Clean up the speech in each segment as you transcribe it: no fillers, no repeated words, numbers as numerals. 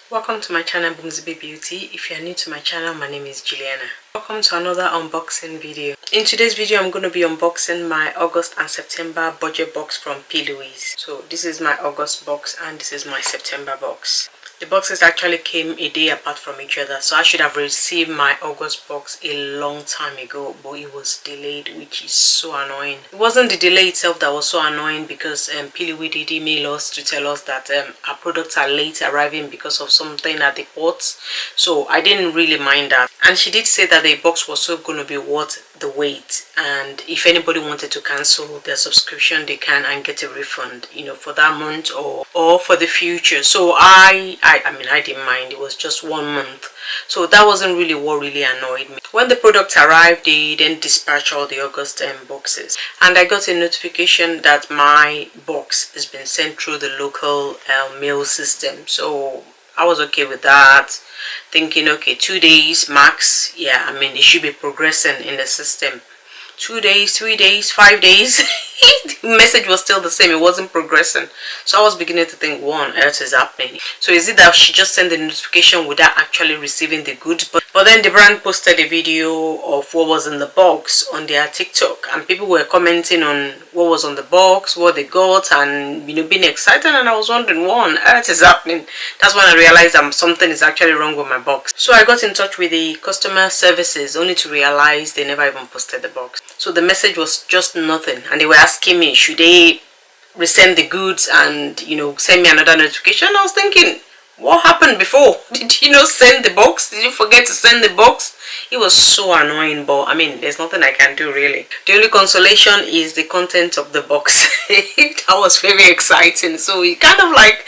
Welcome to my channel Boomsby Beauty. If you are new to my channel, my name is Juliana. Welcome to another unboxing video. In today's video, I'm going to be unboxing my August and September budget box from Plouise. So this is my August box and this is my September box. The boxes actually came a day apart from each other, so I should have received my August box a long time ago, but it was delayed, which is so annoying. It wasn't the delay itself that was so annoying because Plouise did email us to tell us that our products are late arriving because of something at the ports, so I didn't really mind that. And she did say that the box was so going to be worth the wait, and if anybody wanted to cancel their subscription, they can and get a refund, you know, for that month or for the future. So I mean, I didn't mind. It was just 1 month, so that wasn't really what really annoyed me. When the product arrived, they then dispatched all the August boxes, and I got a notification that my box has been sent through the local mail system. So I was okay with that, thinking, okay, 2 days max. Yeah, I mean, it should be progressing in the system. 2 days, 3 days, 5 days. The message was still the same. It wasn't progressing. So I was beginning to think, what on earth is happening? So is it that she just sent the notification without actually receiving the goods? But then the brand posted a video of what was in the box on their TikTok, and people were commenting on what was on the box, what they got, and, you know, being excited. And I was wondering, what on earth is happening? That's when I realized something is actually wrong with my box. So I got in touch with the customer services, only to realize they never even posted the box. So the message was just nothing, and they were asking me, should they resend the goods and, you know, send me another notification? I was thinking, what happened before? Did you not send the box? Did you forget to send the box? It was so annoying, but I mean, there's nothing I can do really. The only consolation is the content of the box. That was very exciting, so it kind of like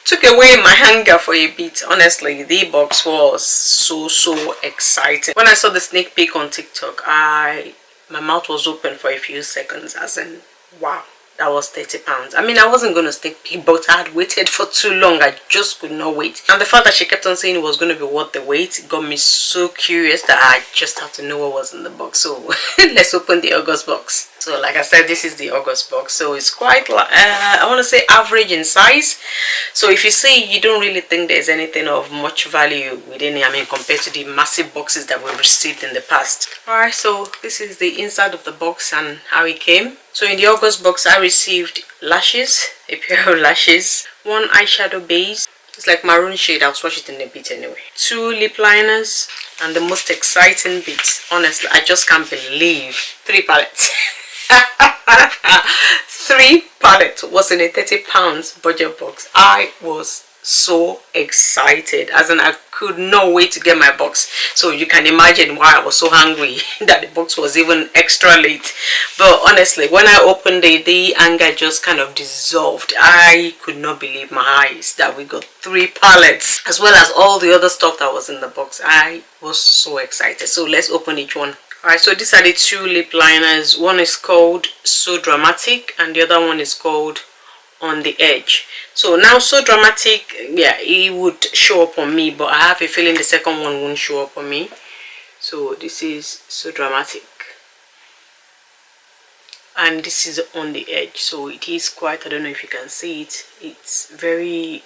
took away my hunger for a bit. Honestly, the box was so exciting. When I saw the sneak peek on TikTok, my mouth was open for a few seconds, as in, wow, that was £30. I mean, I wasn't going to sneak peek, but I had waited for too long. I just could not wait. And the fact that she kept on saying it was going to be worth the wait got me so curious that I just have to know what was in the box. So let's open the August box. So like I said, this is the August box. So it's quite, I want to say, average in size. So if you see, you don't really think there's anything of much value within it, I mean, compared to the massive boxes that we received in the past. Alright, so this is the inside of the box and how it came. So in the August box, I received lashes, a pair of lashes, one eyeshadow base, it's like maroon shade, I'll swatch it in a bit anyway, 2 lip liners, and the most exciting bit, honestly, I just can't believe, 3 palettes. 3 palettes was in a £30 budget box. I was so excited, as in I could not wait to get my box. So you can imagine why I was so hungry that the box was even extra late. But honestly, when I opened it, the anger just kind of dissolved. I could not believe my eyes that we got 3 palettes as well as all the other stuff that was in the box. I was so excited. So let's open each one. Alright, so these are the 2 lip liners. One is called So Dramatic and the other one is called On the Edge. So now So Dramatic, yeah, it would show up on me, but I have a feeling the second one won't show up on me. So this is So Dramatic and this is On the Edge. So it is quite, I don't know if you can see it, it's very,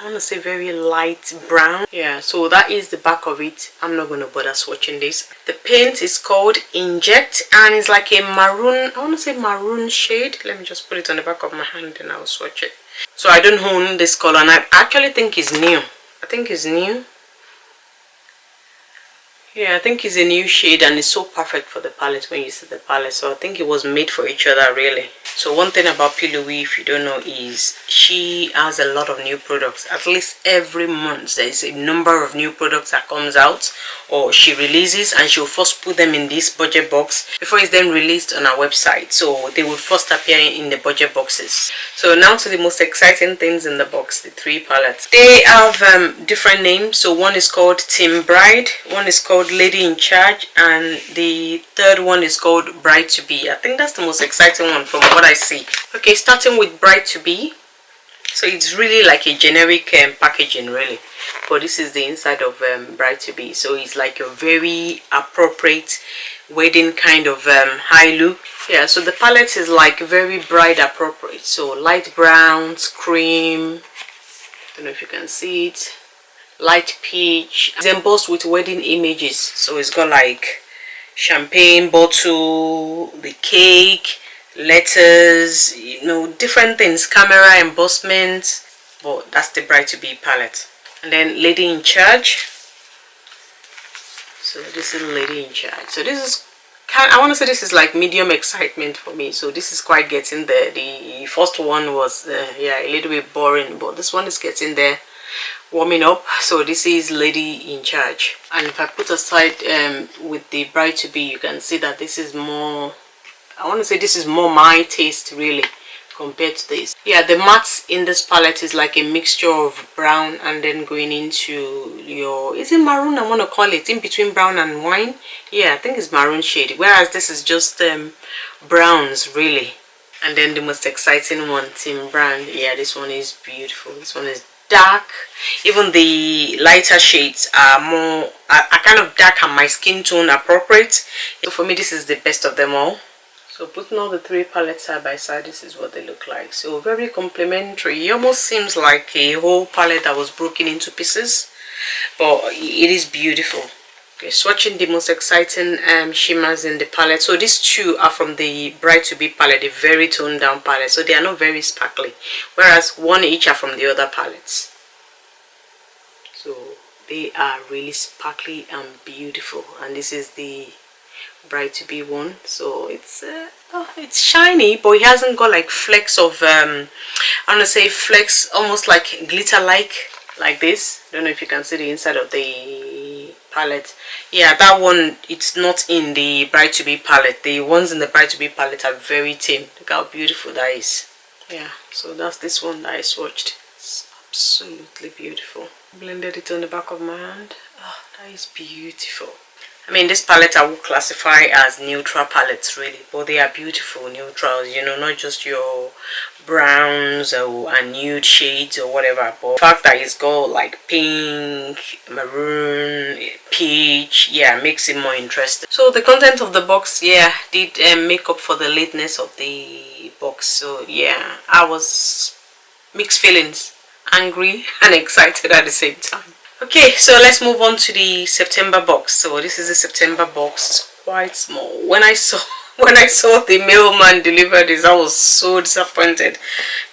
I want to say very light brown. Yeah, so that is the back of it. I'm not going to bother swatching this. The paint is called Inject and it's like a maroon, I want to say maroon shade. Let me just put it on the back of my hand and I'll swatch it. So I don't own this color and I actually think it's new. I think it's new. Yeah, I think it's a new shade and it's so perfect for the palette when you see the palette. So I think it was made for each other really. So one thing about Plouise, if you don't know, is she has a lot of new products. At least every month there is a number of new products that comes out or she releases, and she'll first put them in this budget box before it's then released on our website. So they will first appear in the budget boxes. So now to the most exciting things in the box, the 3 palettes. They have different names. So one is called Team Bride, one is called Lady in Charge, and the third one is called Bride to Be. I think that's the most exciting one from what I see. Okay, starting with Bride to Be. So it's really like a generic packaging really, but this is the inside of Bride to Be. So it's like a very appropriate wedding kind of high look. Yeah, so the palette is like very bride appropriate. So light browns, cream, I don't know if you can see it, light peach. It's embossed with wedding images, so it's got like champagne bottle, the cake, letters, you know, different things, camera embossment. But that's the bride to be palette. And then lady in charge. So this is lady in charge. So this is I want to say this is like medium excitement for me. So this is quite getting there. The first one was yeah, a little bit boring, but this one is getting there, warming up. So this is lady in charge. And if I put aside with the bride to be, you can see that this is more, I want to say this is more my taste really compared to this. Yeah, the mattes in this palette is like a mixture of brown and then going into your, is it maroon? I want to call it in between brown and wine. Yeah, I think it's maroon shade, whereas this is just browns really. And then the most exciting one, Tim Brand. Yeah, this one is beautiful. This one is dark. Even the lighter shades are more are kind of dark and my skin tone appropriate. So for me, this is the best of them all. So putting all the three palettes side by side, this is what they look like. So very complementary. It almost seems like a whole palette that was broken into pieces, but it is beautiful. Okay, swatching the most exciting shimmers in the palette. So these two are from the bride to be palette, the very toned down palette. So they are not very sparkly, whereas one each are from the other palettes. So they are really sparkly and beautiful. And this is the bride to be one. So it's shiny, but it hasn't got like flecks of I want to say flecks, almost like glitter like this. Don't know if you can see the inside of the palette. Yeah, that one, it's not in the bride to be palette. The ones in the bride to be palette are very thin. Look how beautiful that is. Yeah, so that's this one that I swatched. It's absolutely beautiful. Blended it on the back of my hand. Oh, that is beautiful. I mean, this palette I would classify as neutral palettes really, but they are beautiful neutrals, you know, not just your browns and nude shades or whatever, but the fact that it's got like pink, maroon, peach, yeah, makes it more interesting. So the content of the box, yeah, did make up for the lateness of the box. So yeah, I was mixed feelings, angry and excited at the same time. Okay, so let's move on to the September box. So this is the September box. It's quite small. When I saw the mailman deliver this, I was so disappointed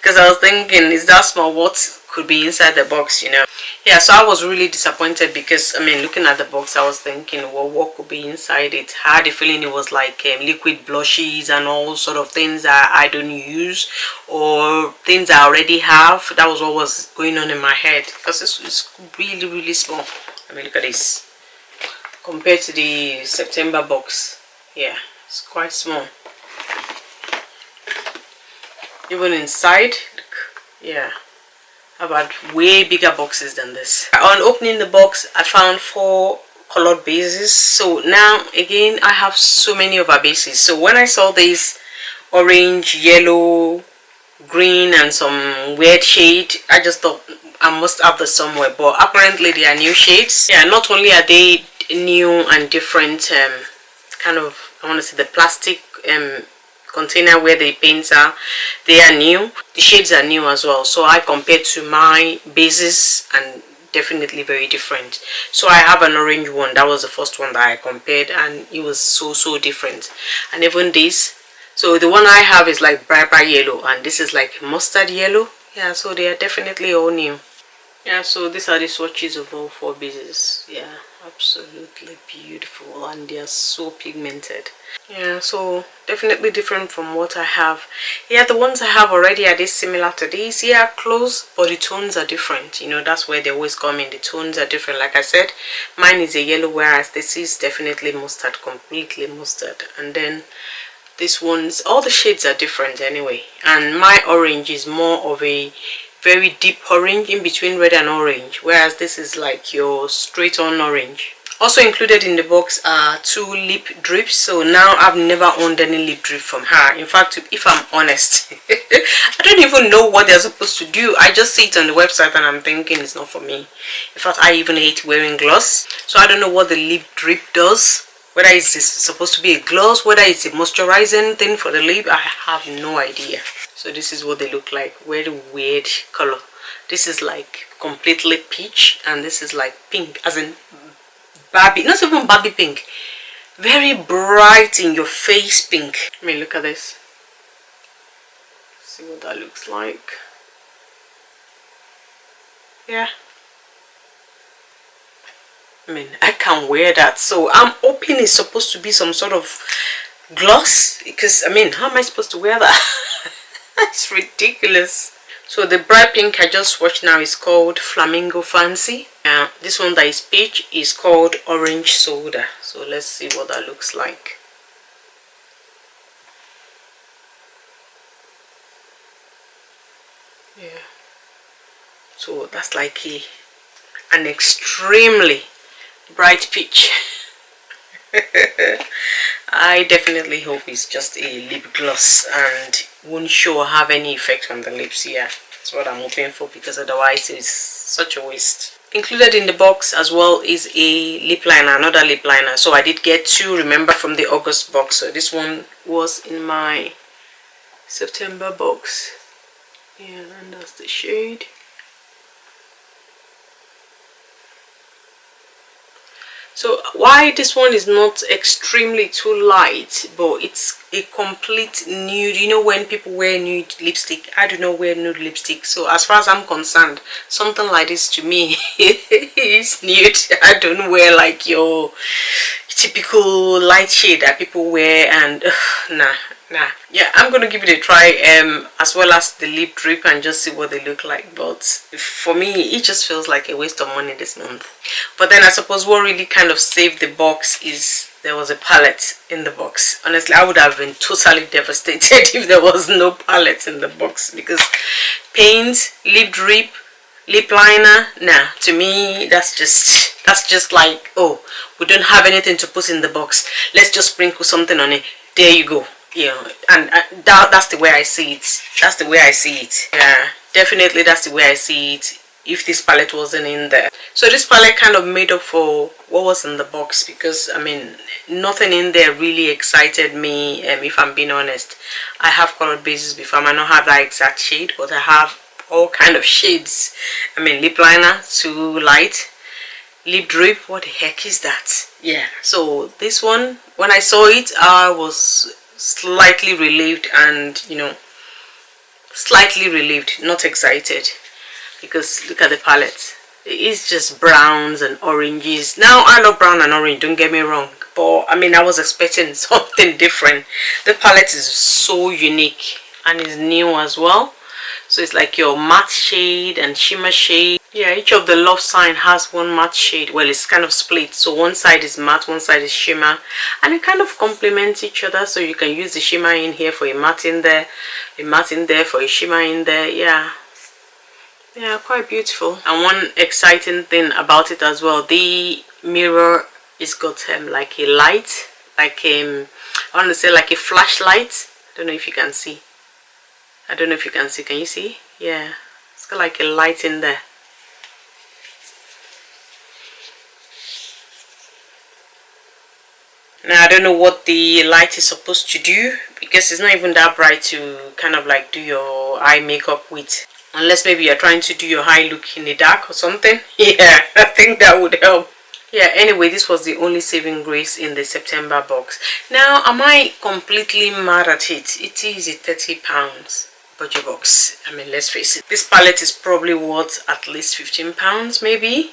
because I was thinking, is that small? What could be inside the box, you know? Yeah, so I was really disappointed because, I mean, looking at the box, I was thinking, well, what could be inside it? I had a feeling it was like liquid blushes and all sort of things that I don't use or things I already have. That was what was going on in my head because it's really, really small. I mean, look at this. Compared to the September box, yeah, it's quite small. Even inside, look, yeah. I've had way bigger boxes than this. On opening the box, I found 4 colored bases. So now again, I have so many of our bases. So when I saw this orange, yellow, green and some weird shade, I just thought I must have this somewhere, but apparently they are new shades. Yeah, not only are they new and different, kind of, I want to say the plastic container where the paints are, they are new. The shades are new as well. So I compared to my bases and definitely very different. So I have an orange one. That was the first one that I compared and it was so different. And even this, so the one I have is like bright yellow and this is like mustard yellow. Yeah, so they are definitely all new. Yeah, so these are the swatches of all 4 bases. Yeah, absolutely beautiful and they are so pigmented. Yeah, so definitely different from what I have. Yeah, the ones I have already are this similar to these. Yeah, close, but the tones are different. You know, that's where they always come in. The tones are different. Like I said, mine is a yellow, whereas this is definitely mustard, completely mustard. And then this one's, all the shades are different anyway. And my orange is more of a very deep orange in between red and orange, whereas this is like your straight on orange. Also included in the box are 2 lip drips. So now I've never owned any lip drip from her. In fact, if I'm honest, I don't even know what they're supposed to do. I just see it on the website and I'm thinking it's not for me. In fact, I even hate wearing gloss, so I don't know what the lip drip does, whether it's supposed to be a gloss, whether it's a moisturizing thing for the lip. I have no idea. So this is what they look like. Very weird color. This is like completely peach, and this is like pink, as in Barbie, not even Barbie pink, very bright in your face pink. I mean, look at this. See what that looks like. Yeah, I mean, I can wear that. So I'm hoping it's supposed to be some sort of gloss, because I mean, how am I supposed to wear that? It's ridiculous. So the bright pink I just swatched now is called Flamingo Fancy. This one that is peach is called Orange Soda. So let's see what that looks like. Yeah, so that's like an extremely bright peach. I definitely hope it's just a lip gloss and won't show or have any effect on the lips. Yeah, that's what I'm hoping for, because otherwise it's such a waste. Included in the box as well is a lip liner, another lip liner. So I did get two, remember, from the August box. So this one was in my September box. Yeah, and that's the shade. So why this one is not extremely too light, but it's a complete nude. You know, when people wear nude lipstick, I do not wear nude lipstick. So as far as I'm concerned, something like this to me is nude. I don't wear like your typical light shade that people wear, and nah. Yeah, I'm gonna give it a try, as well as the lip drip, and just see what they look like. But for me, it just feels like a waste of money this month. But then I suppose what really kind of saved the box is there was a palette in the box. Honestly, I would have been totally devastated if there was no palette in the box, because paint, lip drip, lip liner, nah, to me that's just like, oh, we don't have anything to put in the box, let's just sprinkle something on it, there you go. Yeah, and that's the way I see it. That's the way I see it. Yeah, definitely that's the way I see it, if this palette wasn't in there. So this palette kind of made up for what was in the box, because I mean, nothing in there really excited me, if I'm being honest. I have colored bases before. I might not have that exact shade, but I have all kind of shades. I mean, lip liner too light, lip drip, what the heck is that? Yeah, so this one, when I saw it, I was slightly relieved, and you know, slightly relieved, not excited, because look at the palette. It's just browns and oranges. Now I love brown and orange, don't get me wrong, but I mean, I was expecting something different. The palette is so unique and is new as well. So it's like your matte shade and shimmer shade. Yeah, each of the love sign has one matte shade. Well, it's kind of split, so one side is matte, one side is shimmer, and it kind of complements each other. So you can use the shimmer in here for a matte in there, a matte in there for a shimmer in there. Yeah, quite beautiful. And one exciting thing about it as well, the mirror is got like a light, like I want to say like a flashlight. I don't know if you can see. I don't know if you can see. Can you see? Yeah, it's got like a light in there. Now I don't know what the light is supposed to do, because it's not even that bright to kind of like do your eye makeup with, unless maybe you're trying to do your eye look in the dark or something. Yeah, I think that would help. Yeah, anyway, this was the only saving grace in the September box. Now, am I completely mad at it? It is a £30 budget box. I mean, let's face it, this palette is probably worth at least £15 maybe,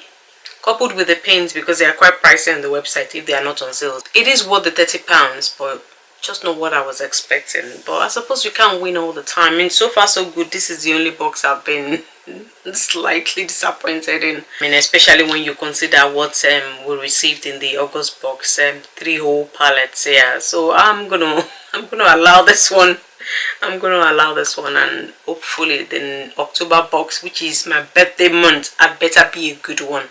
coupled with the paints, because they are quite pricey on the website if they are not on sale. It is worth the £30, but just not what I was expecting. But I suppose you can't win all the time. I mean, so far so good. This is the only box I've been slightly disappointed in. I mean, especially when you consider what we received in the August box, 3 whole palettes. Yeah, so I'm gonna allow this one. I'm going to allow this one, and hopefully the October box, which is my birthday month, had better be a good one.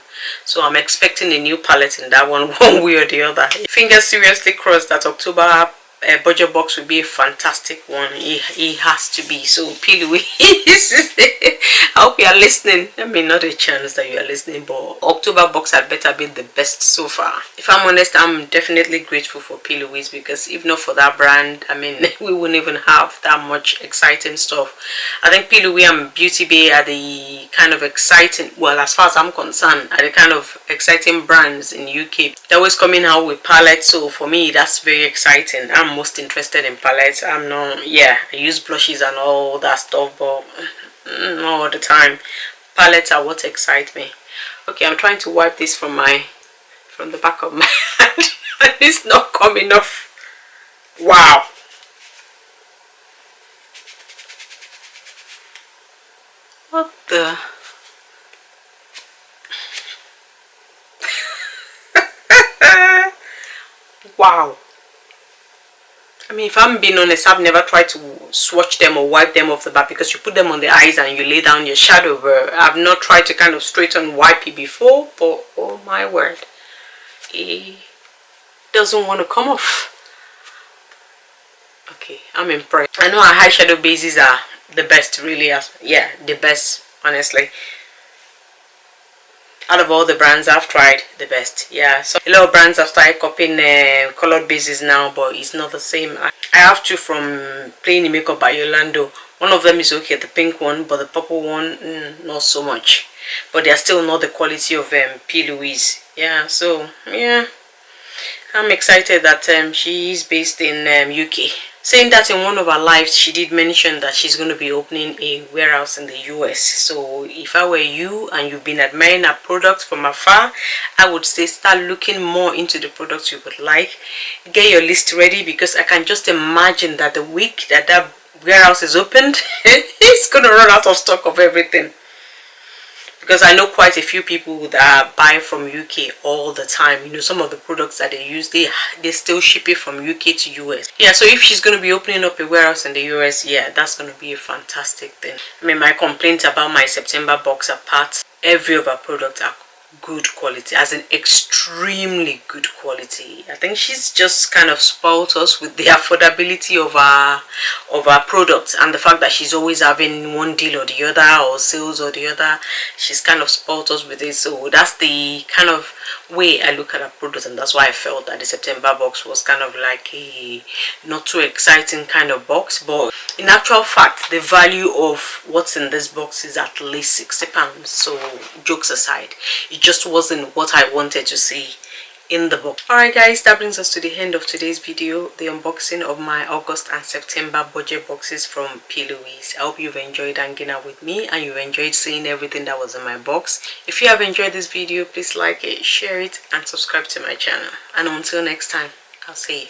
So I'm expecting a new palette in that one way or the other. Fingers seriously crossed that October budget box would be a fantastic one. It has to be. So Plouise, I hope you are listening. I mean, not a chance that you are listening, but October box had better be the best so far. If I'm honest, I'm definitely grateful for Plouise, because if not for that brand, I mean, we wouldn't even have that much exciting stuff. I think Plouise and Beauty Bay are the kind of exciting, well, as far as I'm concerned, are the kind of exciting brands in UK. They're always coming out with palettes, so for me that's very exciting. I'm most interested in palettes. I'm not, yeah, I use blushes and all that stuff, but not all the time. Palettes are what excite me. Okay, I'm trying to wipe this from the back of my hand and it's not coming off. Wow. What the? Wow. I mean, if I'm being honest, I've never tried to swatch them or wipe them off the back, because you put them on the eyes and you lay down your shadow. I've not tried to kind of straighten wipe it before, but oh my word, it doesn't want to come off. Okay, I'm impressed. I know our eyeshadow bases are the best, really. Yeah, the best, honestly. Out of all the brands I've tried, the best. Yeah, so a lot of brands have started copying colored bases now, but it's not the same. I have two from Playing the Makeup by Yolondo. One of them is okay, the pink one, but the purple one, not so much. But they're still not the quality of Plouise. Yeah, so yeah, I'm excited that she is based in UK. Saying that, in one of her lives, she did mention that she's going to be opening a warehouse in the US. So if I were you and you've been admiring her products from afar, I would say start looking more into the products you would like. Get your list ready, because I can just imagine that the week that that warehouse is opened, it's going to run out of stock of everything. Because I know quite a few people that buy from UK all the time. You know, some of the products that they use, they still ship it from UK to US. Yeah, so if she's going to be opening up a warehouse in the US, yeah, that's going to be a fantastic thing. I mean, my complaints about my September box apart, every of her products are good quality, as in extremely good quality. I think she's just kind of spoiled us with the affordability of our products, and the fact that she's always having one deal or the other, or sales or the other. She's kind of spoiled us with it. So that's the kind of way I look at her products, and that's why I felt that the September box was kind of like a not too exciting kind of box. But in actual fact, the value of what's in this box is at least £60. So jokes aside, it just wasn't what I wanted to see in the box. Alright guys, that brings us to the end of today's video, the unboxing of my August and September budget boxes from Plouise. I hope you've enjoyed hanging out with me and you've enjoyed seeing everything that was in my box. If you have enjoyed this video, please like it, share it and subscribe to my channel. And until next time, I'll see you.